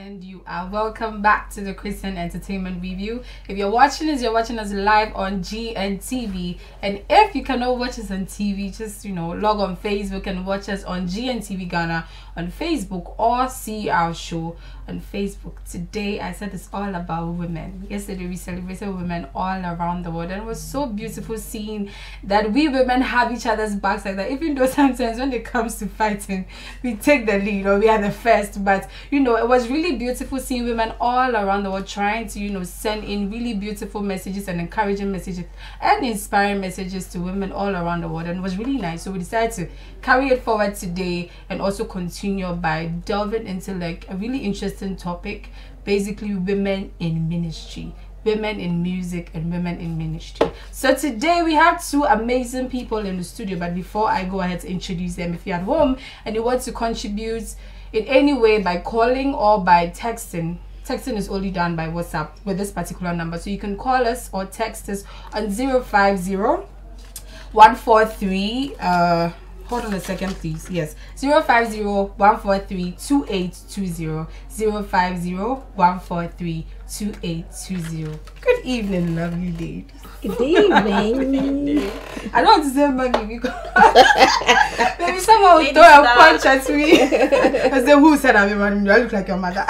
and you are welcome back to the Christian Entertainment Review. If you're watching us live on GNTV, and if you cannot watch us on TV, just log on Facebook and watch us on GNTV Ghana on Facebook or CeRShow on Facebook. Today I said it's all about women. Yesterday we celebrated women all around the world, and it was so beautiful seeing that we women have each other's backs like that, even though sometimes when it comes to fighting we take the lead or we are the first. But it was really beautiful seeing women all around the world trying to send in really beautiful messages and encouraging messages and inspiring messages to women all around the world, and it was really nice. So we decided to carry it forward today and also continue by delving into like a really interesting topic, basically women in ministry, women in music and women in ministry. So today we have two amazing people in the studio, but before I go ahead to introduce them, if you're at home and you want to contribute in any way by calling or by texting is only done by WhatsApp with this particular number, so you can call us or text us on 050 143 hold on a second please. Yes, 050 143 2820, 050 143 2820. Good evening, lovely ladies. Good evening. I don't want to say mommy because maybe someone will throw a punch at me. I say, who said I'm a man? I look like your mother.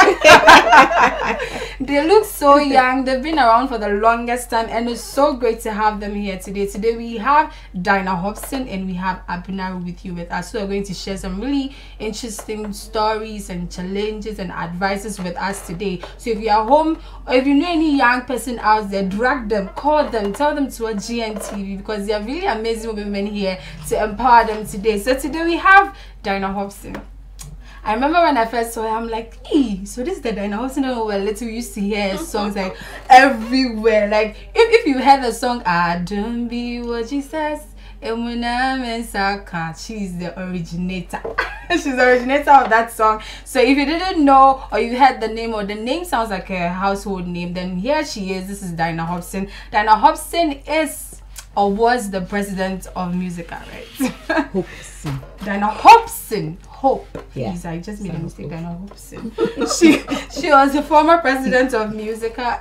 They look so young. They've been around for the longest time, and it's so great to have them here today. Today we have Dinah Hobson and we have Abner with us, who are going to share some really interesting stories and challenges and advices with us today. So if you are home, or if you know any young person out there, drag them, call them, tell them to watch GNTV, because they are really amazing women here to empower them today. So today we have Dinah Hobson. I remember when I first saw her, I'm like, ee, so this is the Dinah Hobson we were little used to hear songs like everywhere. Like if you heard the song I Don't Be What Jesus, she's the originator. She's the originator of that song. So if you didn't know, or you heard the name, or the name sounds like a household name, then here she is. This is Dinah Hobson. Dinah Hobson is or was the president of Musica, right? Hobson. Dinah Hobson. Hope. Yeah. Please, I just made a mistake. Dinah Hobson. she was the former president of Musica,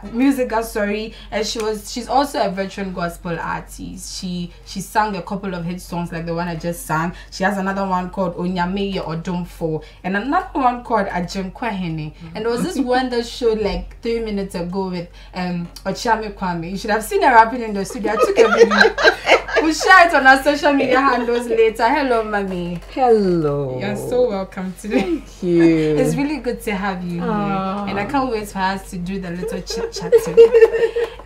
and she's also a veteran gospel artist. She sang a couple of hit songs like the one I just sang. She has another one called Onyame or Domfo, and another one called Ajenkwa. And there was this one that showed like 3 minutes ago with Ochame Kwame. You should have seen her rapping in the studio. I took a video. We'll share it on our social media handles later. Hello, mommy. Hello. You're so welcome today. Thank you. It's really good to have you here, and I can't wait for us to do the little chit chat today.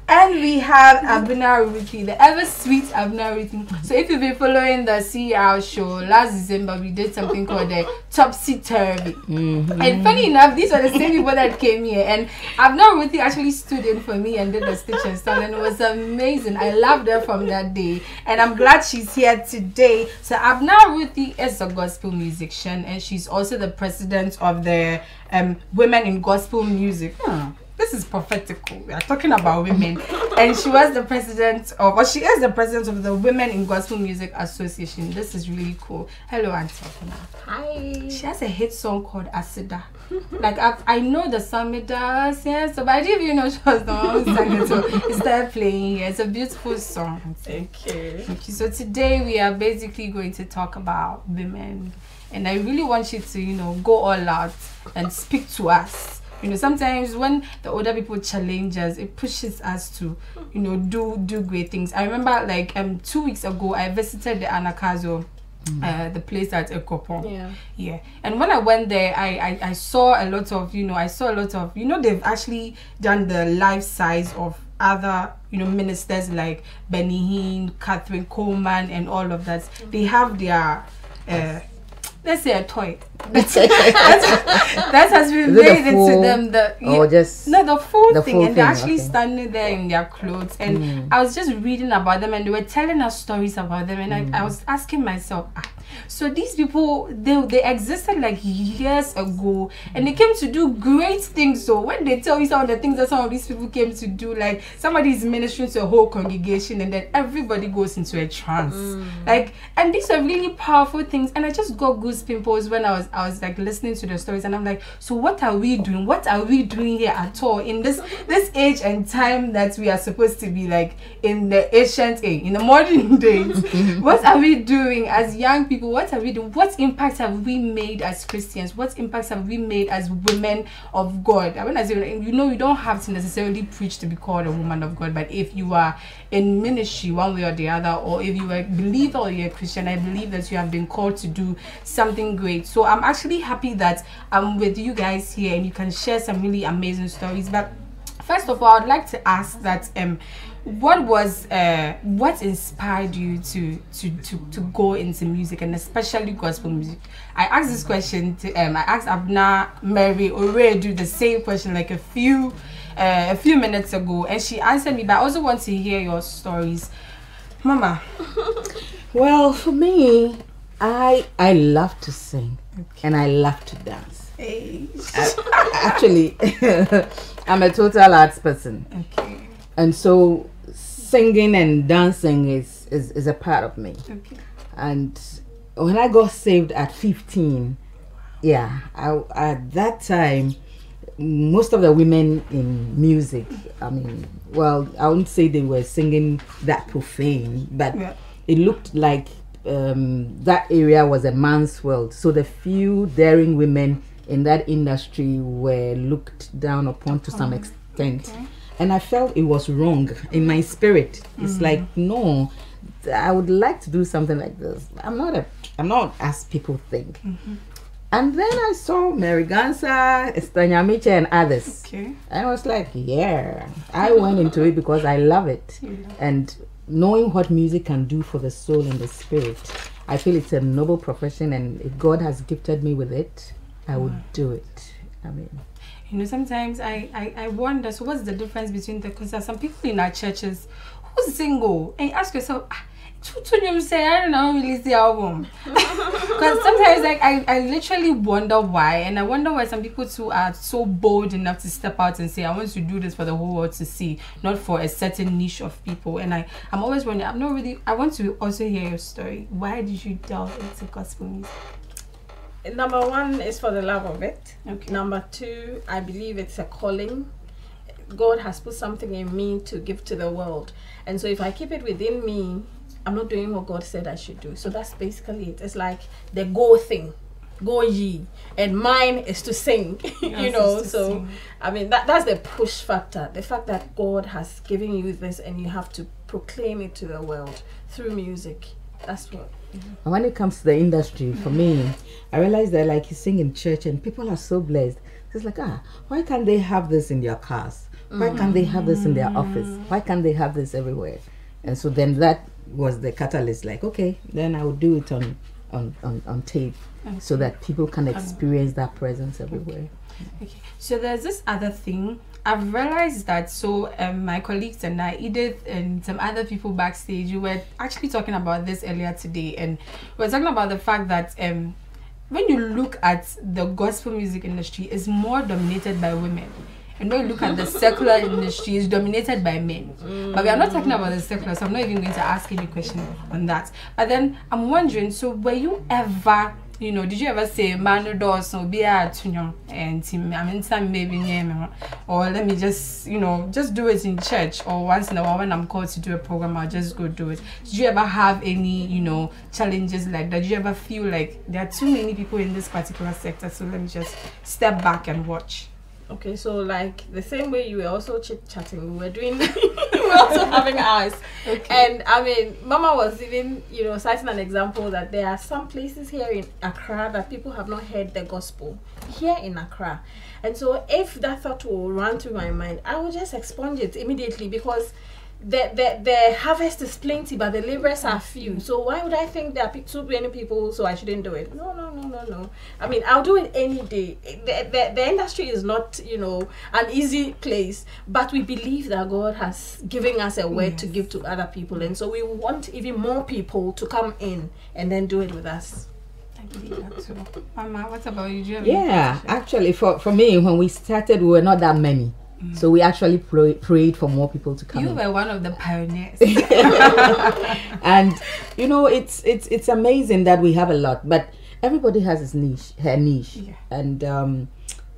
And we have Abner Ruthie, the ever sweet Abner Ruthie. So if you've been following the CeRShow, last December we did something called the Topsy Turvy. And funny enough, these are the same people that came here, and Abner Ruthie actually stood in for me and did the stitch and stuff, and it was amazing. I loved her from that day, and I'm glad she's here today. So Abner Ruthie is a gospel musician, and she's also the president of the Women in Gospel Music. This is prophetical. We are talking about women. And she was the president of, or she is the president of the Women in Gospel Music Association. This is really cool. Hello, Auntie. Hi. She has a hit song called Asida. Like I know the song, yes, but I didn't even know she was the one who sang it. So it started playing here. It's a beautiful song. Thank you. So today we are basically going to talk about women, and I really want you to go all out and speak to us. Sometimes when the older people challenge us, it pushes us to do great things. I remember like 2 weeks ago I visited the Anakazo, the place at Ekopon. Yeah. And when I went there, I saw a lot of they've actually done the life size of other ministers like Benny Hinn, Catherine Coleman, and all of that. They have their let's say a toy that has been made into them. The full thing, and they're actually standing there in their clothes. And I was just reading about them, and they were telling us stories about them, and I was asking myself, So these people, they existed like years ago, and they came to do great things. So when they tell you some of the things that some of these people came to do, like somebody is ministering to a whole congregation, and then everybody goes into a trance. Like, and these are really powerful things. And I just got goosebumps when I was like listening to the stories, and I'm like, so what are we doing? What are we doing here at all in this age and time that we are supposed to be like in the ancient age, in the modern days? What are we doing as young people? What are we doing? What impact have we made as Christians? What impacts have we made as women of God? I mean, as you know, you don't have to necessarily preach to be called a woman of God, but if you are in ministry one way or the other, or if you are a believer or you're a Christian, I believe that you have been called to do something great. So I'm actually happy that I'm with you guys here and you can share some really amazing stories. But first of all, I'd like to ask that what inspired you to go into music, and especially gospel music? I asked this question to I asked Abna, Mary, Ore do the same question like a few minutes ago, and she answered me, but I also want to hear your stories. Mama. Well, for me, I love to sing, and I love to dance. Hey. Actually, I'm a total arts person. Okay. And so singing and dancing is a part of me. Okay. And when I got saved at 15, at that time, most of the women in music, I mean, well, I wouldn't say they were singing that profane, but it looked like that area was a man's world. So the few daring women in that industry were looked down upon to some extent. Okay. And I felt it was wrong in my spirit. It's like, no, I would like to do something like this. I'm not as people think. And then I saw Mary Gansa, Estanya Miche, and others. Okay. And I was like, yeah, I went into it because I love it. And knowing what music can do for the soul and the spirit, I feel it's a noble profession, and if God has gifted me with it, I would do it. I mean, you know, sometimes I wonder, so what's the difference between because there are some people in our churches who's single, and you ask yourself, you say, I don't know, release the album. Because sometimes like I literally wonder why, and I wonder why some people too are so bold enough to step out and say, I want to do this for the whole world to see, not for a certain niche of people. And I'm always wondering, I want to also hear your story. Why did you delve into gospel music? Number one is for the love of it. Okay. Number two, I believe it's a calling. God has put something in me to give to the world. And so if I keep it within me, I'm not doing what God said I should do. So that's basically it. It's like the go thing. Go ye. And mine is to sing. You know, so sing. I mean that's the push factor. The fact that God has given you this and you have to proclaim it to the world through music. That's what. And when it comes to the industry, for me, I realize that like you sing in church and people are so blessed. It's like, why can't they have this in their cars? Why can't they have this in their office? Why can't they have this everywhere? And so then that was the catalyst, like, okay, then I would do it on tape, so that people can experience that presence everywhere. Okay. So there's this other thing I've realized that. So my colleagues and I, Edith and some other people backstage, we were actually talking about this earlier today, and we're talking about the fact that when you look at the gospel music industry, it's more dominated by women. And when you look at the secular industry, it's dominated by men. But we are not talking about the secular, so I'm not even going to ask any question on that. But then I'm wondering, so were you ever, you know, did you ever say, Manu doors no be a tunyo and team, I mean, some maybe name, or let me just, you know, just do it in church, or once in a while when I'm called to do a program, I'll just go do it. Did you ever have any, you know, challenges like that? Did you ever feel like there are too many people in this particular sector, so let me just step back and watch? Okay, so like the same way you were also chit-chatting, we were doing, we were also having ours. Okay. And I mean, Mama was even, you know, citing an example that there are some places here in Accra that people have not heard the gospel here in Accra. And so if that thought will run through my mind, I will just expunge it immediately, because the harvest is plenty, but the laborers are few. So why would I think there are too many people, so I shouldn't do it? No. I mean, I'll do it any day. The industry is not, you know, an easy place, but we believe that God has given us a word to give to other people, and so we want even more people to come in and then do it with us. believe that too. Mama, what about you? Do you have Yeah, actually, for me, when we started, we were not that many. So we actually prayed for more people to come You in. were one of the pioneers. And you know, it's amazing that we have a lot, but everybody has his niche, her niche. Yeah. And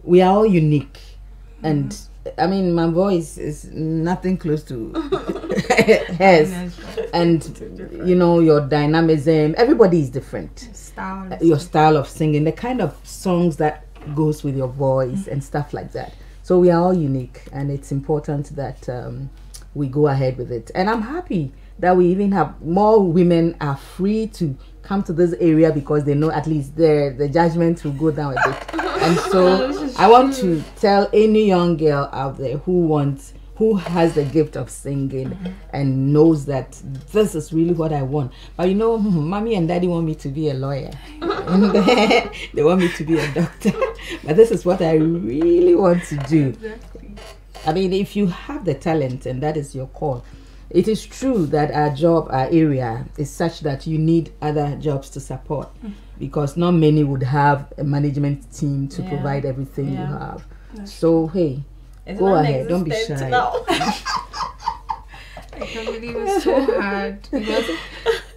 we are all unique. And I mean, my voice is nothing close to hers. And you know, your dynamism, everybody is different. Your style of singing, the kind of songs that goes with your voice and stuff like that. So we are all unique, and it's important that we go ahead with it. And I'm happy that we even have more women are free to come to this area because they know at least the judgment will go down a bit. And so I want to tell any young girl out there who has the gift of singing and knows that this is really what I want. But you know, mommy and daddy want me to be a lawyer. And they want me to be a doctor. But this is what I really want to do. Exactly. I mean, if you have the talent and that is your call, it is true that our area is such that you need other jobs to support because not many would have a management team to provide everything you have. So, hey, go ahead, don't be shy. I can believe it's so hard because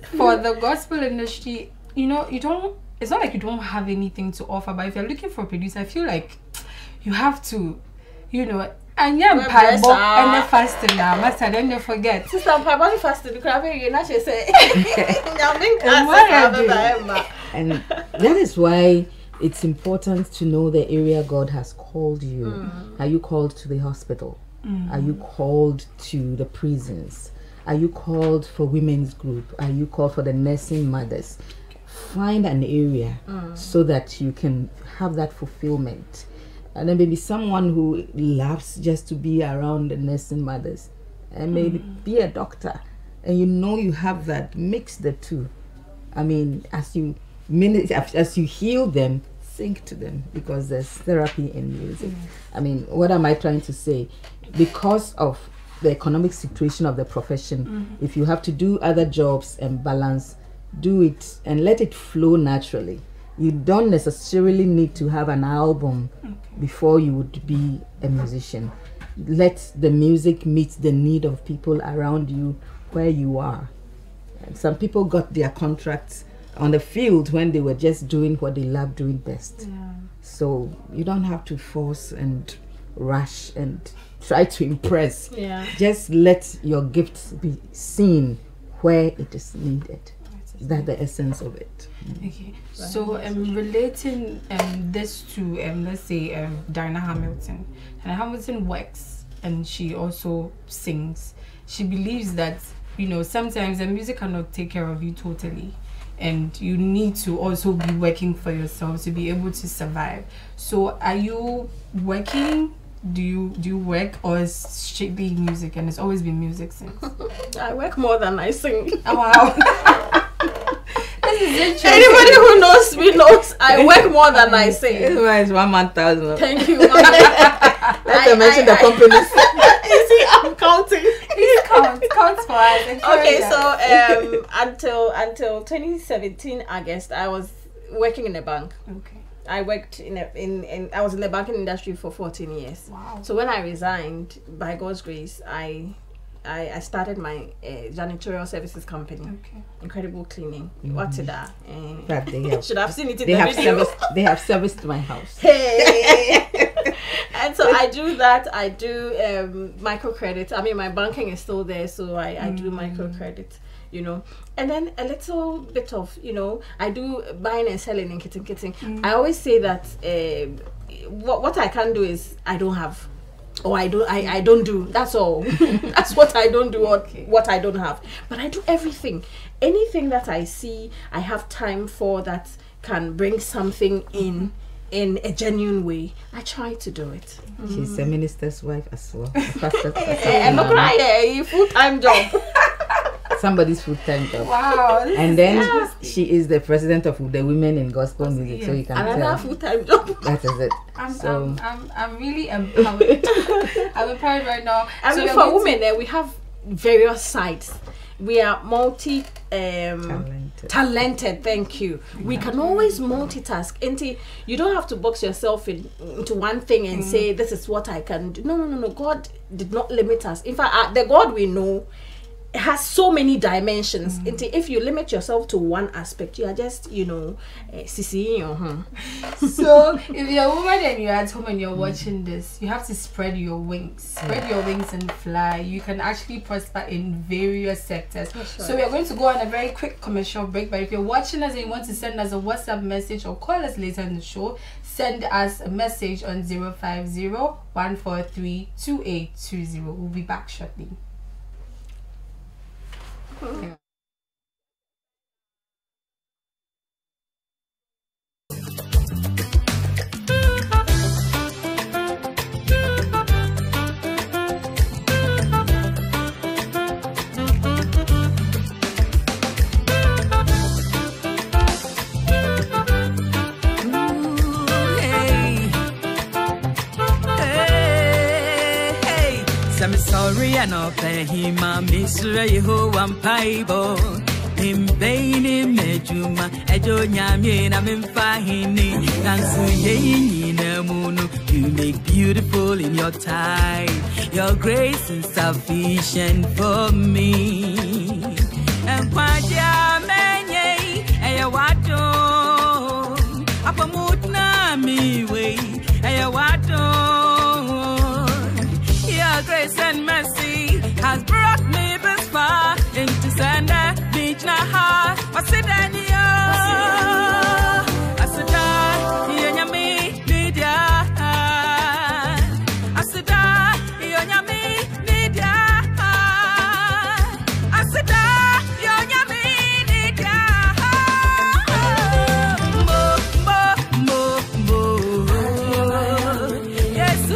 for the gospel industry, you know, it's not like you don't have anything to offer, but if you're looking for a producer, I feel like you have to, you know, and and the fasting now, master, then they forget. Sister, Pabali fasting, you can have not say. And that is why it's important to know the area God has called you. Are you called to the hospital? Are you called to the prisons? Are you called for women's group? Are you called for the nursing mothers? Find an area so that you can have that fulfillment. And then maybe someone who loves just to be around the nursing mothers and maybe be a doctor. And you know you have that, mix the two. I mean, as you heal them, sing to them because there's therapy in music. I mean, what am I trying to say? Because of the economic situation of the profession, if you have to do other jobs and balance, do it and let it flow naturally. You don't necessarily need to have an album before you would be a musician. Let the music meet the need of people around you where you are. And some people got their contracts on the field when they were just doing what they love doing best. So you don't have to force and rush and try to impress. Just let your gifts be seen where it is needed. That's the essence of it. Okay, so relating this to let's say Diana Hamilton. Diana Hamilton works and she also sings. She believes that, you know, sometimes the music cannot take care of you totally, and you need to also be working for yourself to be able to survive. So are you working? Do you work, or is strictly music and it's always been music since? I work more than I sing. Oh, wow. This is interesting. Anybody who knows me knows I work more than I sing. This one is 1,000. Thank you. Let's mention the companies. You see, I'm counting. Please count for us. Okay, so until 2017 August, I was working in a bank. Okay. I worked I was in the banking industry for 14 years. Wow. So when I resigned, by God's grace, I started my janitorial services company. Okay. Incredible Cleaning. What's that? Should have seen it in the video. They have serviced my house. Hey. And so I do that. I do microcredit. I mean, my banking is still there, so I do microcredit, you know. And then a little bit of, you know, I do buying and selling in kitten. I always say that what I can do is I don't have. Or I don't do. That's all. That's what I don't do, or what I don't have. But I do everything. Anything that I see, I have time for that can bring something in a genuine way. I try to do it. She's a minister's wife as well. I'm a full-time job. Somebody's full-time job. Wow. And then she is the president of the women in gospel music, so you can tell. Full-time job. That is it. I'm really empowered. I'm empowered right now. I mean, for women, we have various sides. We are multi-talented. Talented, thank you. We can always multitask. You don't have to box yourself into one thing and say, this is what I can do. No. God did not limit us. In fact, the God we know has so many dimensions. If you limit yourself to one aspect, you are just, So if you're a woman and you're at home and you're watching this, you have to spread your wings. Spread your wings and fly. You can actually prosper in various sectors. Right. So we are going to go on a very quick commercial break. But if you're watching us and you want to send us a WhatsApp message or call us later in the show, send us a message on 050-143-2820. We'll be back shortly. Yeah. I'm sorry, I know that he ma misra yeho wampaibo. Him baini mejuma ejo nyamye na memfahini. Dansu ye na munu. You make beautiful in your time. Your grace is sufficient for me. And kwaja menye eya wato. Apamutna mi way eya wato. Grace and mercy has brought me this far into Sanda Beach Naha. Wasidanio, Asada, Yonyami, Media, Asada, Yonyami, Media, Asada, Yonyami, Media. Yes,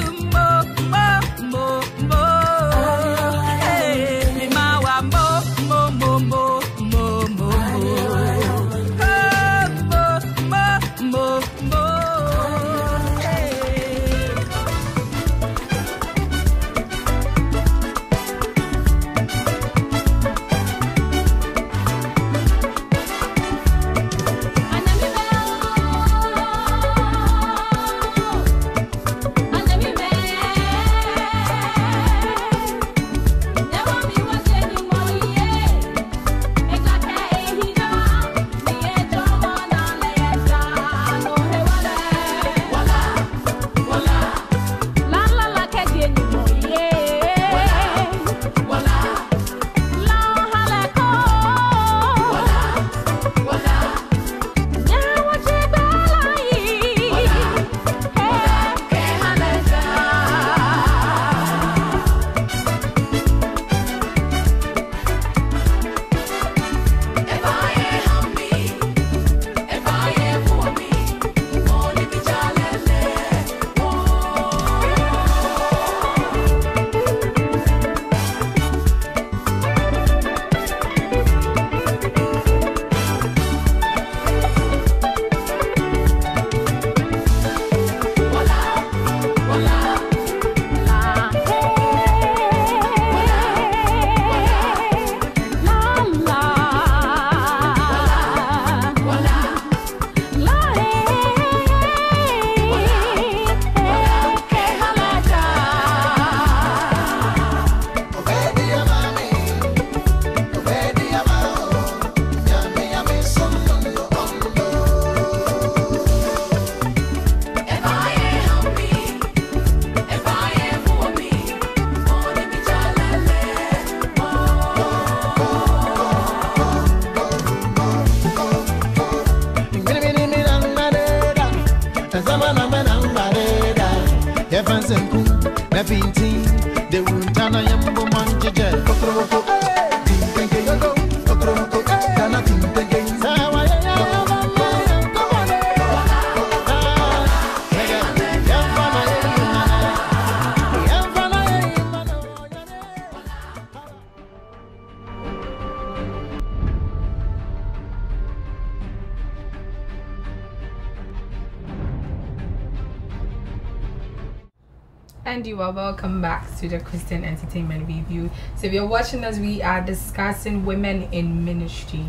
And you are welcome back to the Christian Entertainment Review. So if you're watching us, we are discussing women in ministry.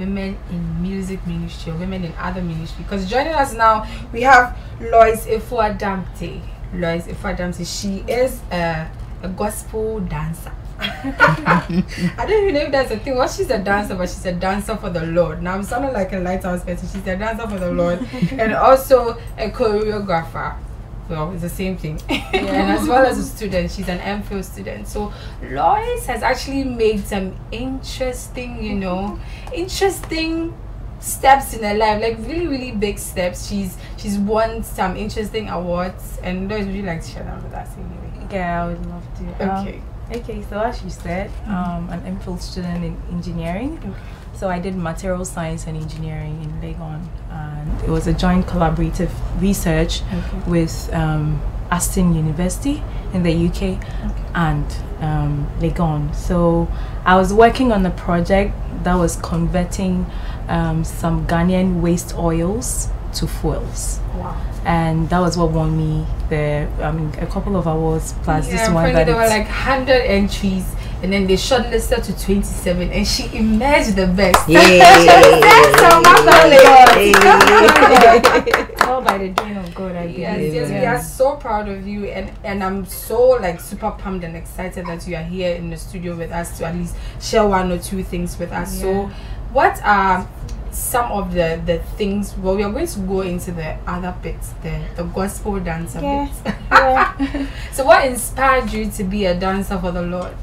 women in music ministry or women in other ministry? Because joining us now, we have Lois Efuadamte. Lois Efuadamte, she is a gospel dancer. I don't even know if that's a thing. Well, she's a dancer, but she's a dancer for the Lord. Now I'm sounding like a lighthouse person. She's a dancer for the Lord and also a choreographer. Well, it's the same thing. And as well as a student, she's an MPhil student. So Lois has actually made some interesting, interesting steps in her life, like really big steps. She's won some interesting awards, and Lois, would you like to share that with us anyway? Yeah, I would love to. Okay, so as you said, an MPhil student in engineering. Okay. So I did material science and engineering in Legon, and it was a joint collaborative research with Aston University in the UK and Legon. So I was working on a project that was converting some Ghanaian waste oils to fuels. Wow. And that was what won me a couple of awards plus this one. There were like 100 entries, and then they shortlisted to 27, and she emerged the best. All by the doing of God, I believe. Yes, we are so proud of you, and I'm so like super pumped and excited that you are here in the studio with us to at least share one or two things with us. Yeah. So, what are some of the things? Well, we are going to go into the other bits, the gospel dancer bits. Yeah. So what inspired you to be a dancer for the Lord?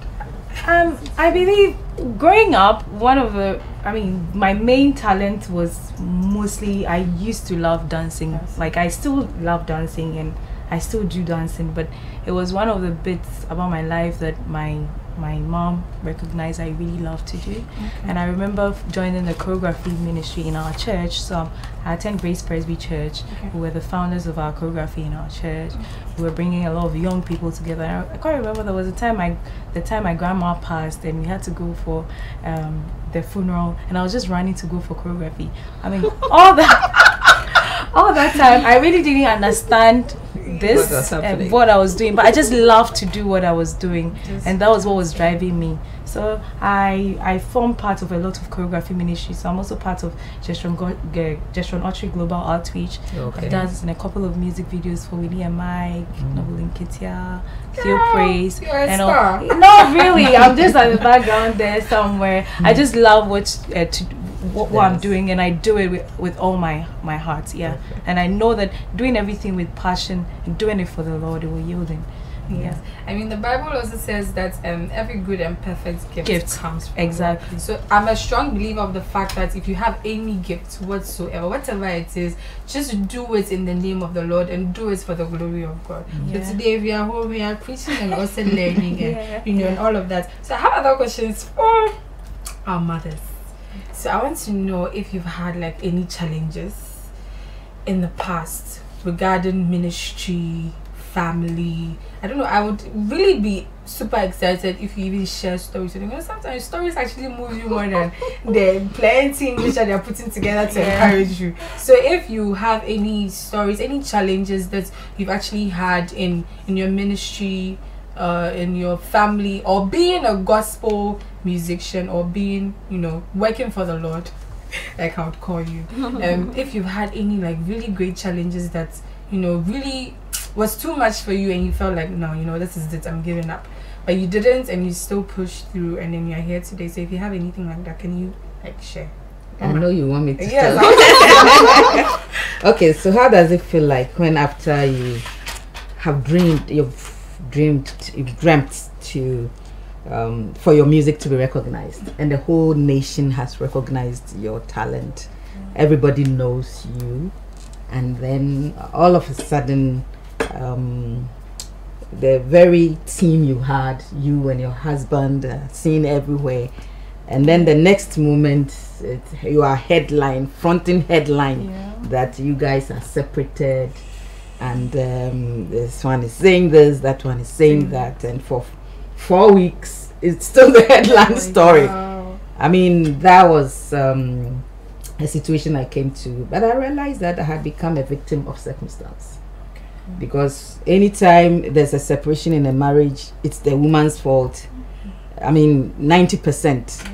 I believe growing up, my main talent was mostly, I used to love dancing. Like I still love dancing and I still do dancing, but it was one of the bits about my life that my mom recognized I really love to do. And I remember joining the choreography ministry in our church. So I attend Grace Presby Church. We were the founders of our choreography in our church. We were bringing a lot of young people together. I can't remember, there was a time my grandma passed and we had to go for the funeral, and I was just running to go for choreography. I mean, all that time I really didn't understand what I was doing, but I just loved to do what I was doing, and that was what was driving me. So I formed part of a lot of choreography ministry. So I'm also part of Gestron Autry Global Outreach. I danced in a couple of music videos for Willie and Mike, Noble and Kitia, Theo Praise, and all. Not really. I'm just at the background there somewhere. I just love what I'm doing, and I do it with all my heart. And I know that doing everything with passion and doing it for the Lord, it will yield in. Yes. I mean, the Bible also says that every good and perfect gift comes from God. So I'm a strong believer of the fact that if you have any gift whatsoever, whatever it is, just do it in the name of the Lord and do it for the glory of God. So today we are home, we are preaching and also learning and and all of that. So I have other questions for our mothers. So I want to know if you've had like any challenges in the past regarding ministry, family. I don't know, I would really be super excited if you even share stories. Sometimes stories actually move you more than the plenty English that they're putting together to encourage you. So if you have any stories, any challenges that you've actually had in your ministry, in your family, or being a gospel musician, or being, working for the Lord, like I would call you, if you've had any like really great challenges that really was too much for you and you felt like, no, this is it, I'm giving up, but you didn't and you still pushed through, and then you're here today. So if you have anything like that, can you like share? I know you want me to Okay, so how does it feel like when after you have dreamt to for your music to be recognized, and the whole nation has recognized your talent, everybody knows you, and then all of a sudden the very team you had, you and your husband, seen everywhere, and then the next moment you are fronting headline that you guys are separated, and this one is saying this, that one is saying that, and for 4 weeks it's still the headline story. I mean, that was a situation I came to, but I realized that I had become a victim of circumstance. Because anytime there's a separation in a marriage, it's the woman's fault. I mean, 90%.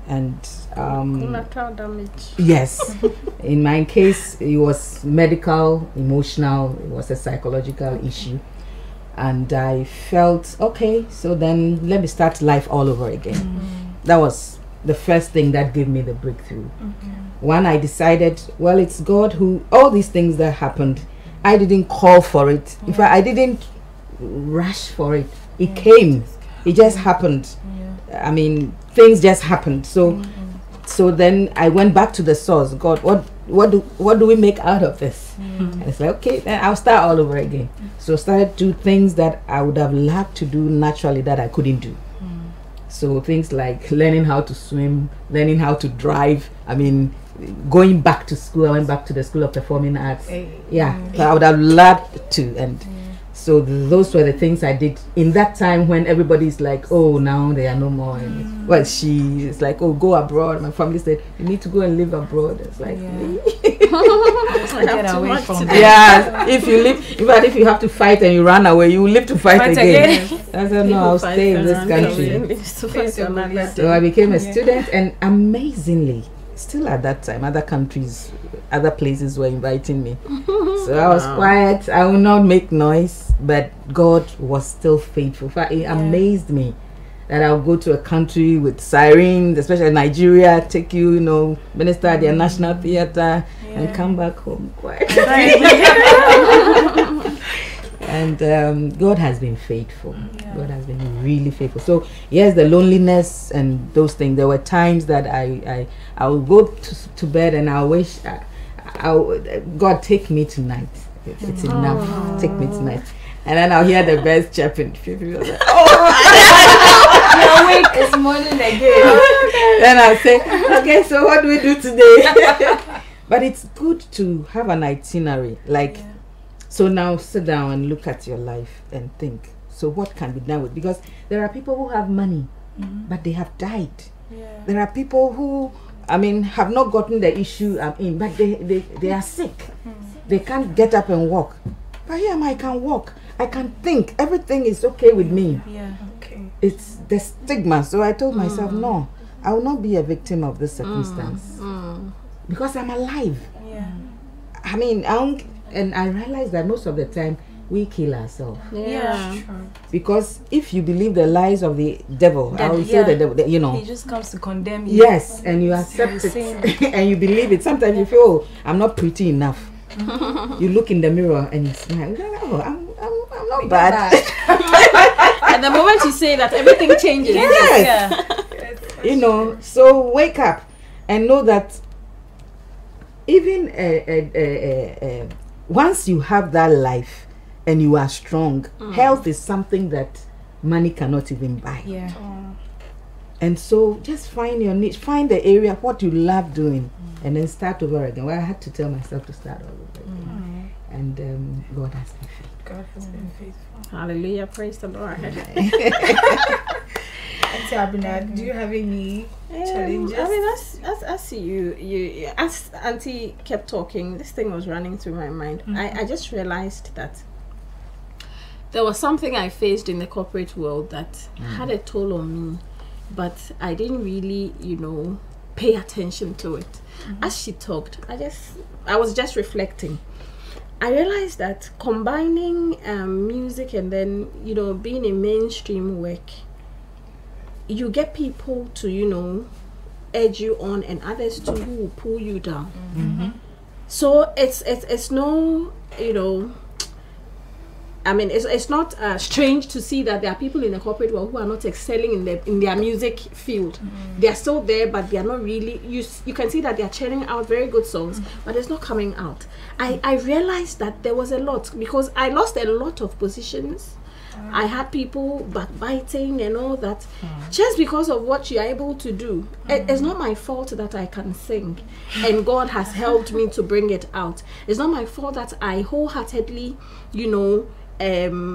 And Collateral damage. Yes. In my case, it was medical, emotional, it was a psychological issue. And I felt, okay, so then let me start life all over again. That was the first thing that gave me the breakthrough. When I decided, well, it's God who, all these things that happened, I didn't call for it. In fact, I didn't rush for it. It came. It just happened. I mean, things just happened. So then I went back to the source. God, what do we make out of this? And it's like, okay, then I'll start all over again. So started to do things that I would have loved to do naturally that I couldn't do. So things like learning how to swim, learning how to drive. I mean, going back to school. I went back to the School of Performing Arts. So I would have loved to. And so those were the things I did in that time when everybody's like, oh, now they are no more. And well, she is like, oh, go abroad. My family said, you need to go and live abroad. It's like, Get away from if you live, even if you have to fight and you run away, you will live to fight again. I said, no, I'll stay in this country. So I became a student, and amazingly, still at that time, other countries, other places were inviting me. So I was quiet. I will not make noise, but God was still faithful. It amazed me that I'll go to a country with sirens, especially Nigeria, take you, minister at their national theater, and come back home quiet. And God has been faithful. God has been really faithful. So yes, the loneliness and those things. There were times that I would go to bed and I wish, God, take me tonight. It's enough. Take me tonight. And then I'll hear the birds chirping. You're awake this morning again. Then I'll say, okay, so what do we do today? But it's good to have an itinerary. So now sit down and look at your life and think, so what can be done with? Because there are people who have money, but they have died. There are people who, have not gotten the issue I'm in, but they are sick. They can't get up and walk. But here I can walk. I can think. Everything is okay with me. It's the stigma. So I told myself, no, I will not be a victim of this circumstance. Because I'm alive. And I realized that most of the time we kill ourselves. Because if you believe the lies of the devil, I will say the devil, he just comes to condemn you. Yes, and you accept it and you believe it. Sometimes you feel, oh, I'm not pretty enough. You look in the mirror and you smile. Oh, I'm not bad. And the moment you say that, everything changes. So wake up and know that even once you have that life and you are strong, health is something that money cannot even buy. And so just find your niche, find the area, what you love doing, and then start over again. Well, I had to tell myself to start all over again. And God has been faithful. God has been faithful. Hallelujah, praise the Lord. Auntie Abinad, do you have any challenges? As you as Auntie kept talking, this thing was running through my mind. I just realized that there was something I faced in the corporate world that had a toll on me, but I didn't really, pay attention to it. As she talked, I was just reflecting. I realized that combining music and then, being in mainstream work, you get people to, edge you on, and others too who will pull you down. So it's no, it's not strange to see that there are people in the corporate world who are not excelling in their music field. They are still there, but they are not really. You can see that they are churning out very good songs, but it's not coming out. I realized that there was a lot, because I lost a lot of positions. I had people backbiting and all that, just because of what you are able to do. It's not my fault that I can sing, and God has helped me to bring it out. It's not my fault that I wholeheartedly,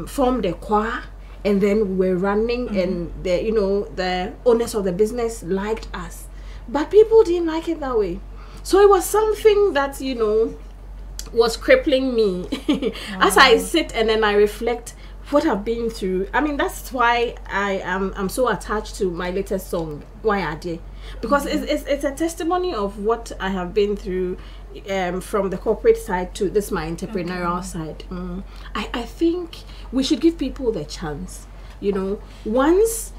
formed a choir, and then we're running, and the owners of the business liked us, but people didn't like it that way. So it was something that was crippling me. As I sit and then I reflect what I've been through. That's why I'm so attached to my latest song, Why Are They? because it's a testimony of what I have been through, from the corporate side to this my entrepreneurial side. I think we should give people the chance. Once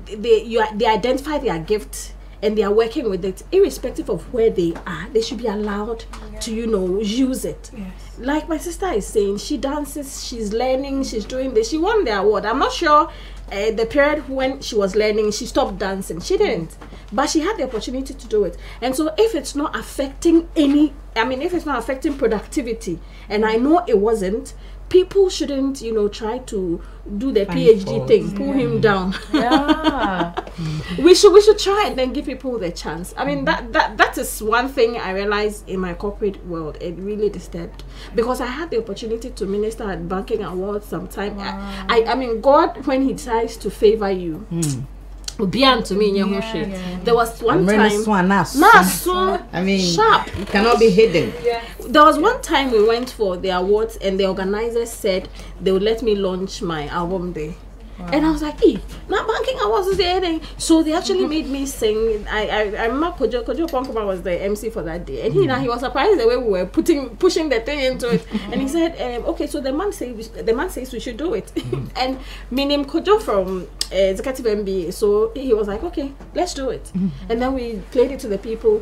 they identify their gift and they are working with it, irrespective of where they are, they should be allowed to use it. Like my sister is saying, she dances, she's learning, she's doing this. She won the award. I'm not sure the period when she was learning she stopped dancing. She didn't, but she had the opportunity to do it. And so if it's not affecting if it's not affecting productivity, and I know it wasn't, people shouldn't, try to do the PhD thing, pull him down. We should try and then give people the chance. I mean, that is one thing I realized in my corporate world. It really disturbed, because I had the opportunity to minister at banking awards sometime. I mean, God, when He decides to favor you. Beyond to me, there was one time. I mean, sharp. It cannot be hidden. There was one time we went for the awards, and the organizers said they would let me launch my album there. And I was like, now banking awards is the ending. So they actually made me sing. I remember Kojo Ponkoma was the MC for that day, and he was surprised the way we were pushing the thing into it. And he said, okay, so the man says we should do it. And me named Kojo from Executive MBA, so he was like, okay, let's do it. And then we played it to the people.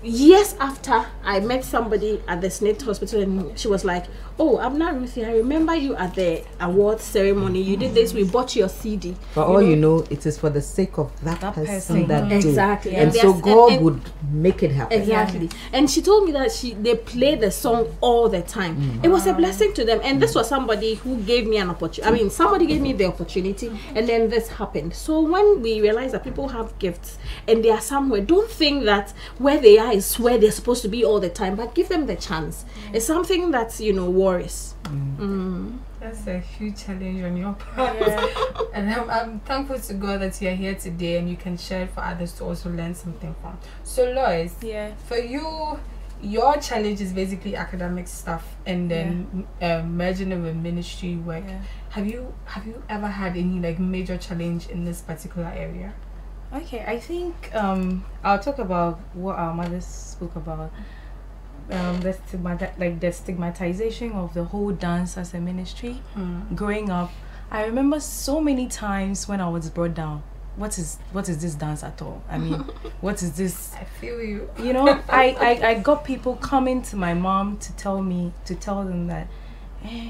Years after, I met somebody at the Snake Hospital, and she was like, oh, I'm not Ruthie, I remember you at the awards ceremony. You did this, we bought your CD. But it is for the sake of that person that do. Exactly. And so God would make it happen. Exactly. And she told me that they play the song all the time. It was a blessing to them. And this was somebody who gave me an opportunity. I mean, somebody gave me the opportunity, and then this happened. So when we realize that people have gifts and they are somewhere, don't think that where they are is where they're supposed to be all the time, but give them the chance. It's something that's, worries. That's a huge challenge on your part. And I'm thankful to God that you're here today and you can share it for others to also learn something from. So Lois, for you, your challenge is basically academic stuff and then merging it with ministry work. Have you ever had any major challenge in this particular area? Okay, I think I'll talk about what our mothers spoke about. The stigmatization of the whole dance as a ministry. Growing up, I remember so many times when I was brought down. What is this dance at all? I mean, what is this? I feel you. I got people coming to my mom to tell them that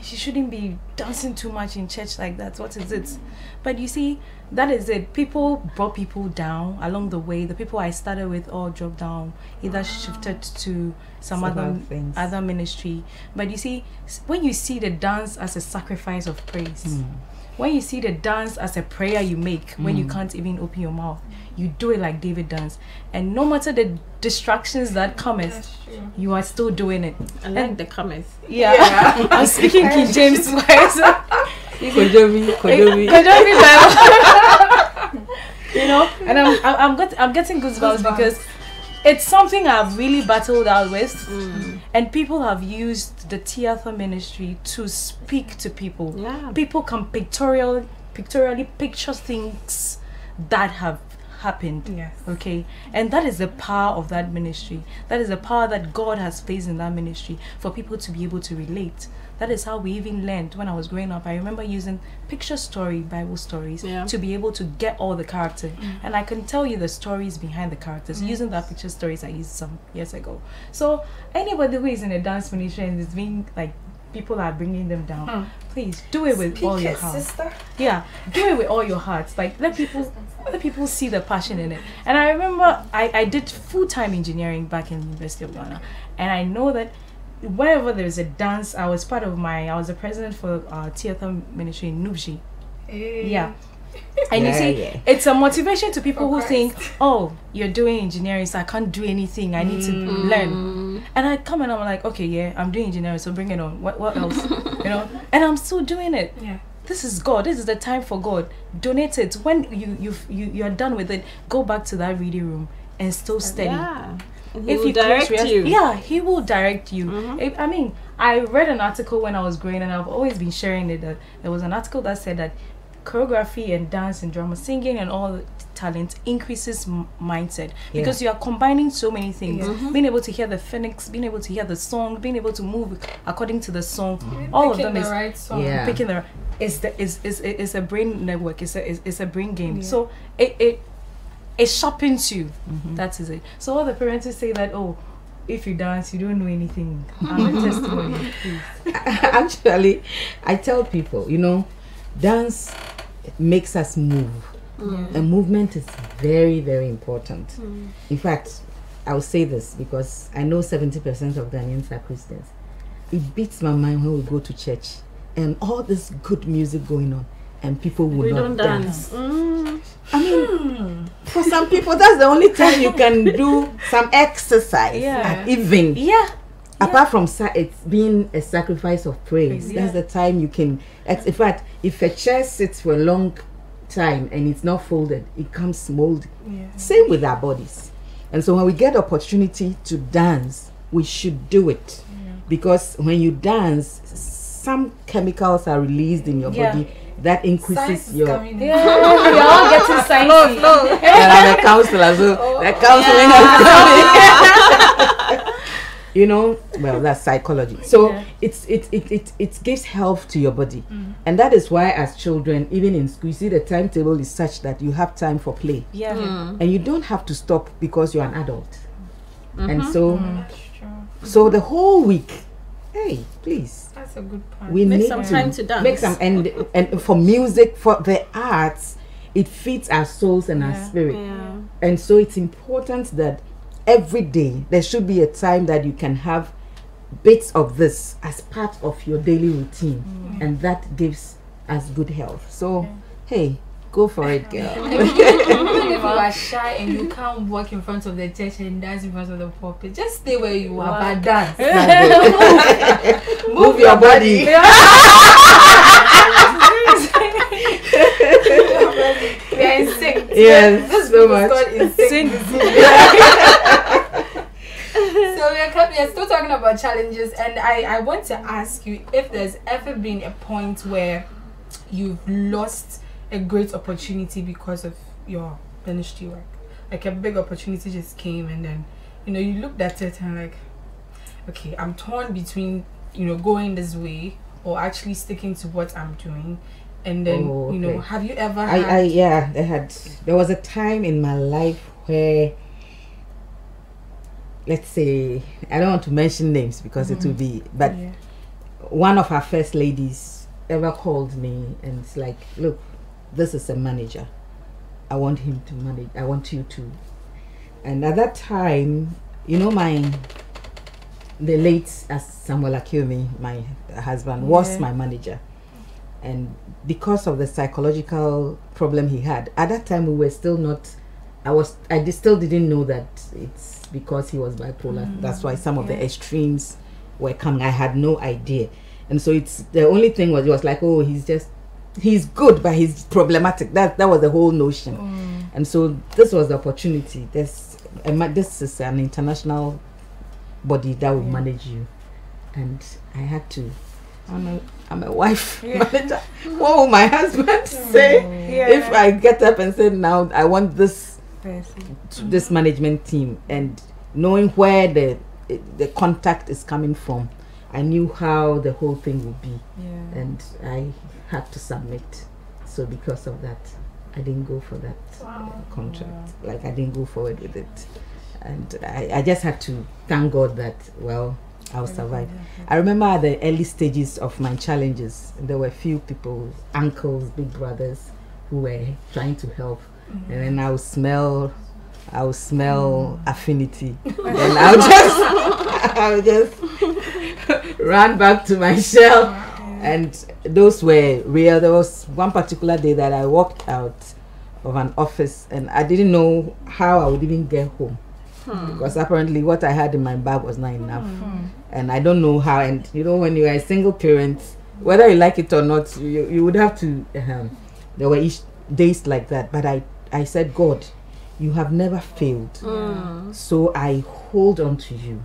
she shouldn't be dancing too much in church like that. What is it? But you see, that is it. People brought people down along the way. The people I started with all dropped down, either shifted to some other ministry. But you see, when you see the dance as a sacrifice of praise, when you see the dance as a prayer you make when you can't even open your mouth, you do it like David danced, and no matter the distractions that cometh, you are still doing it. I like the cometh. I'm speaking King James wise. Kojobi. And I'm getting goosebumps because it's something I've really battled out with, and people have used the theater ministry to speak to people. People can pictorially picture things that have happened. Okay, and that is the power of that ministry. That is the power that God has placed in that ministry for people to be able to relate. That is how we even learned when I was growing up. I remember using picture story Bible stories to be able to get all the character, and I can tell you the stories behind the characters using that picture stories I used some years ago. So anybody who is in a dance ministry and is being people are bringing them down, please do it with all your heart. Sister. Do it with all your heart. Let people see the passion in it. And I remember I did full-time engineering back in the University of Ghana, and I know that wherever there's a dance, I was the president for theater ministry in Nubji. And you see, it's a motivation to people who think, oh, you're doing engineering, so I can't do anything, I need to learn. And I come and I'm like, okay, I'm doing engineering, so bring it on. What else? And I'm still doing it. This is God. This is the time for God. Donate it. When you're done with it, go back to that reading room and still study. He will direct you. He will direct you. I mean, I read an article when I was growing, and I've always been sharing it. That there was an article that said that choreography and dance and drama, singing and all the talent increases mindset, because you are combining so many things. Being able to hear the phoenix, being able to hear the song, being able to move according to the song, all of them is right song. picking the is a brain network. It's a brain game. So it sharpens you. That is it. So all the parents who say that, oh, if you dance, you don't know anything. I'm a testimony. Actually, I tell people, you know, dance makes us move. And movement is very, very important. In fact, I'll say this because I know 70% of Ghanaians are Christians. It beats my mind when we go to church and all this good music going on and people will not dance. I mean, for some people, that's the only time you can do some exercise. Even apart from it's being a sacrifice of praise, that's the time you can. In fact, if a chair sits for a long time and it's not folded, it comes moldy. Same with our bodies. And so when we get opportunity to dance, we should do it, because when you dance, some chemicals are released in your body that increases your. We all get to sciencey. And I'm a counselor, so the counseling is coming. You know, well, that's psychology. So it gives health to your body, and that is why, as children, even in school, you see the timetable is such that you have time for play, and you don't have to stop because you're an adult. And so, so the whole week, hey, please, that's a good point. We make need some time to dance. Make some and for music, for the arts, it feeds our souls and our spirit, and so it's important that every day there should be a time that you can have bits of this as part of your daily routine, and that gives us good health. So hey, go for it, girl. Even if you are shy and you can't walk in front of the church and dance in front of the pulpit, just stay where you are, but dance. Move your body. Sing. Yes, this so much. Sing. So we're still talking about challenges, and I want to ask you if there's ever been a point where you've lost a great opportunity because of your ministry work. Like a big opportunity just came, and then you looked at it and like, okay, I'm torn between going this way or actually sticking to what I'm doing. And then have you ever had there was a time in my life where, let's say, I don't want to mention names because it will be, but one of our first ladies ever called me and it's like, look, this is a manager, I want him to manage, I want you to. And at that time, the late Samuel Akiomi, my husband, was my manager. And because of the psychological problem he had at that time, we were still not. I still didn't know that it's because he was bipolar. That's why some of the extremes were coming. I had no idea, and so it's the only thing was it was like, oh, he's good, but he's problematic. That was the whole notion. And so this was the opportunity. This is an international body that will manage you, and I had to. I'm a wife manager. What will my husband say if I get up and say, now I want this management team? And knowing where the contact is coming from, I knew how the whole thing would be, and I had to submit. So because of that, I didn't go for that contract. Like I didn't go forward with it, and I just had to thank God that I'll survive. I remember at the early stages of my challenges, there were few people, uncles, big brothers, who were trying to help, and then I would smell affinity, and I'll just run back to my shell. And those were real. There was one particular day that I walked out of an office, and I didn't know how I would even get home. Because apparently what I had in my bag was not enough, and I don't know how. And when you are a single parent, whether you like it or not, you would have to. There were days like that, but I said, God, you have never failed, so I hold on to you,